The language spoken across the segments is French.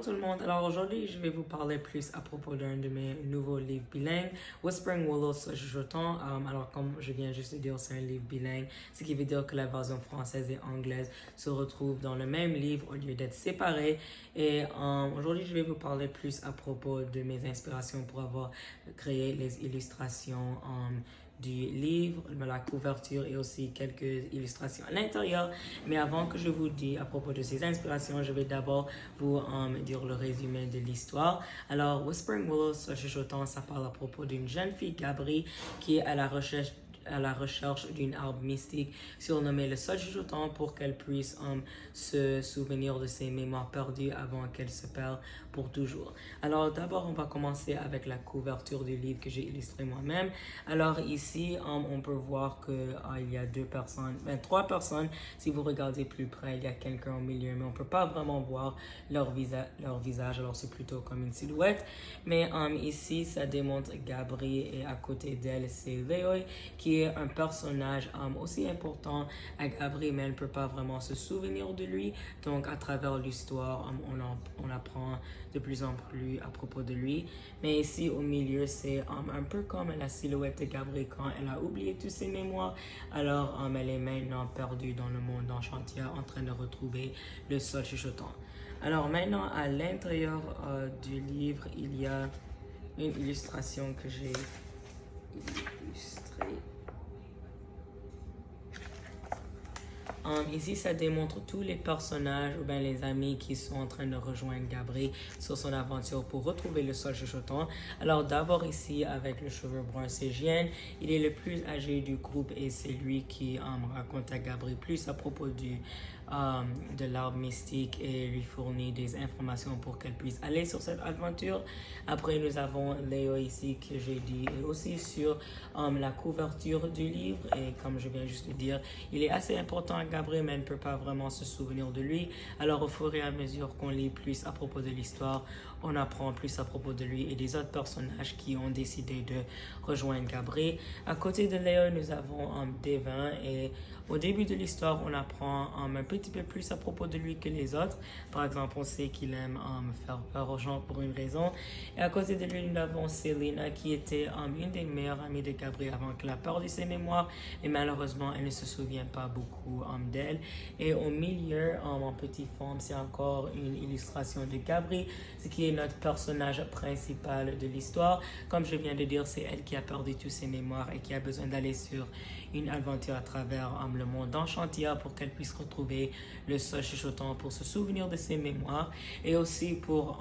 tout le monde. Alors aujourd'hui, je vais vous parler plus à propos d'un de mes nouveaux livres bilingues, Whispering Willows Soit Chuchotant. Alors comme je viens juste de dire, c'est un livre bilingue, ce qui veut dire que la version française et anglaise se retrouvent dans le même livre au lieu d'être séparées. Et aujourd'hui, je vais vous parler plus à propos de mes inspirations pour avoir créé les illustrations du livre, la couverture et aussi quelques illustrations à l'intérieur. Mais avant que je vous dise à propos de ces inspirations, je vais d'abord vous dire le résumé de l'histoire. Alors, Whispering Willows, Soit Chuchotant, ça parle à propos d'une jeune fille, Gabri, qui est à la recherche d'une arbre mystique surnommée le Sol Chuchotant pour qu'elle puisse se souvenir de ses mémoires perdues avant qu'elle se perde pour toujours. Alors d'abord, on va commencer avec la couverture du livre que j'ai illustré moi-même. Alors ici, on peut voir qu'il y a trois personnes. Si vous regardez plus près, il y a quelqu'un au milieu, mais on ne peut pas vraiment voir leur visage, alors c'est plutôt comme une silhouette. Mais ici, ça démontre Gabri et à côté d'elle, c'est Léo, qui est un personnage aussi important à Gabri, mais elle ne peut pas vraiment se souvenir de lui. Donc, à travers l'histoire, on apprend de plus en plus à propos de lui. Mais ici, au milieu, c'est un peu comme la silhouette de Gabri quand elle a oublié toutes ses mémoires. Alors, elle est maintenant perdue dans le monde enchanté, en train de retrouver le Sol Chuchotant. Alors, maintenant, à l'intérieur du livre, il y a une illustration que j'ai illustrée. Ici, ça démontre tous les personnages ou bien les amis qui sont en train de rejoindre Gabri sur son aventure pour retrouver le Sol Chuchotant. Alors d'abord ici, avec le cheveu brun, c'est Jeanne. Il est le plus âgé du groupe et c'est lui qui raconte à Gabri plus à propos de l'arbre mystique et lui fournit des informations pour qu'elle puisse aller sur cette aventure. Après, nous avons Léo ici que j'ai dit et aussi sur la couverture du livre. Et comme je viens juste de dire, il est assez important à Gabri, mais elle ne peut pas vraiment se souvenir de lui. Alors, au fur et à mesure qu'on lit plus à propos de l'histoire, on apprend plus à propos de lui et des autres personnages qui ont décidé de rejoindre Gabri. À côté de Léo, nous avons Devin et au début de l'histoire, on apprend un petit peu plus à propos de lui que les autres. Par exemple, on sait qu'il aime faire peur aux gens pour une raison. Et à côté de lui, nous avons Selena qui était une des meilleures amies de Gabri avant qu'elle a perdu ses mémoires. Et malheureusement, elle ne se souvient pas beaucoup d'elle. Et au milieu, en petite forme, c'est encore une illustration de Gabri, ce qui est notre personnage principal de l'histoire. Comme je viens de dire, c'est elle qui a perdu toutes ses mémoires et qui a besoin d'aller sur une aventure à travers le monde enchantia pour qu'elle puisse retrouver le Sol Chuchotant pour se souvenir de ses mémoires et aussi pour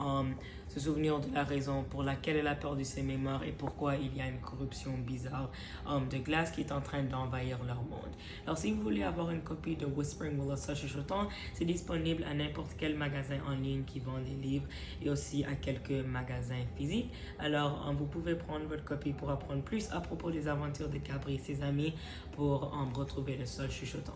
se souvenir de la raison pour laquelle elle a perdu ses mémoires et pourquoi il y a une corruption bizarre de glace qui est en train d'envahir leur monde. Alors si vous voulez avoir une copie de Whispering Willows Soit Chuchotant, c'est disponible à n'importe quel magasin en ligne qui vend des livres et aussi à quelques magasins physiques. Alors vous pouvez prendre votre copie pour apprendre plus à propos des aventures de Gabri et ses amis pour retrouver le Sol Chuchotant.